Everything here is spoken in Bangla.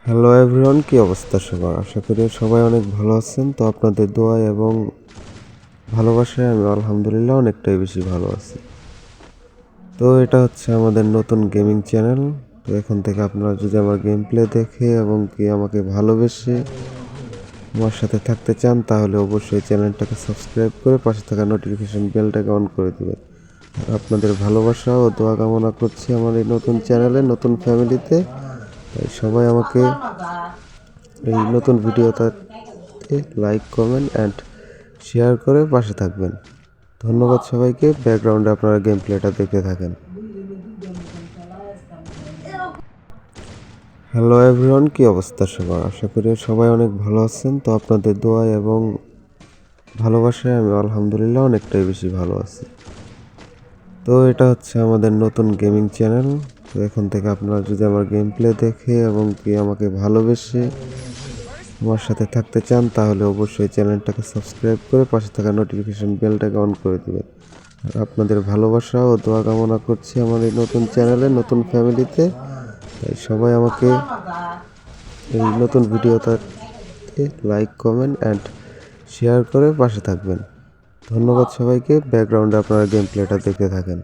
হ্যালো এভরিওয়ান, কি অবস্থা সবার? আশা করি সবাই অনেক ভালো আছেন। তো আপনাদের দোয়ায় এবং ভালোবাসায় আমি আলহামদুলিল্লাহ অনেকটাই বেশি ভালো আছি। তো এটা হচ্ছে আমাদের নতুন গেমিং চ্যানেল। তো এখান থেকে আপনারা যদি আমার গেম প্লে দেখে এবং কি আমাকে ভালোবেসে আমার সাথে থাকতে চান, তাহলে অবশ্যই চ্যানেলটাকে সাবস্ক্রাইব করে পাশে থাকা নোটিফিকেশন বেলটাকে অন করে দেবেন। আর আপনাদের ভালোবাসা ও দোয়া কামনা করছি আমার এই নতুন চ্যানেলে, নতুন ফ্যামিলিতে। তাই সবাই আমাকে এই নতুন ভিডিওটাতে লাইক, কমেন্ট অ্যান্ড শেয়ার করে পাশে থাকবেন। ধন্যবাদ সবাইকে। ব্যাকগ্রাউন্ডে আপনারা গেম প্লেটা দেখতে থাকেন। হ্যালো এভরিওয়ান, কি অবস্থা সবার? আশা করি সবাই অনেক ভালো আছেন। তো আপনাদের দোয়ায় এবং ভালোবাসায় আমি আলহামদুলিল্লাহ অনেকটাই বেশি ভালো আছি। তো এটা হচ্ছে আমাদের নতুন গেমিং চ্যানেল। তো এখান থেকে আপনারা যদি আমার গেম প্লে দেখে এবং কি আমাকে ভালোবেসে আমার সাথে থাকতে চান, তাহলে অবশ্যই চ্যানেলটাকে সাবস্ক্রাইব করে পাশে থাকা নোটিফিকেশন বেলটাকে অন করে দেবেন। আর আপনাদের ভালোবাসা ও দোয়া কামনা করছি আমার এই নতুন চ্যানেলে, নতুন ফ্যামিলিতে। তাই সবাই আমাকে এই নতুন ভিডিওটাতে লাইক, কমেন্ট অ্যান্ড শেয়ার করে পাশে থাকবেন। ধন্যবাদ সবাইকে। ব্যাকগ্রাউন্ডে আপনারা গেম প্লেটা দেখতে থাকেন।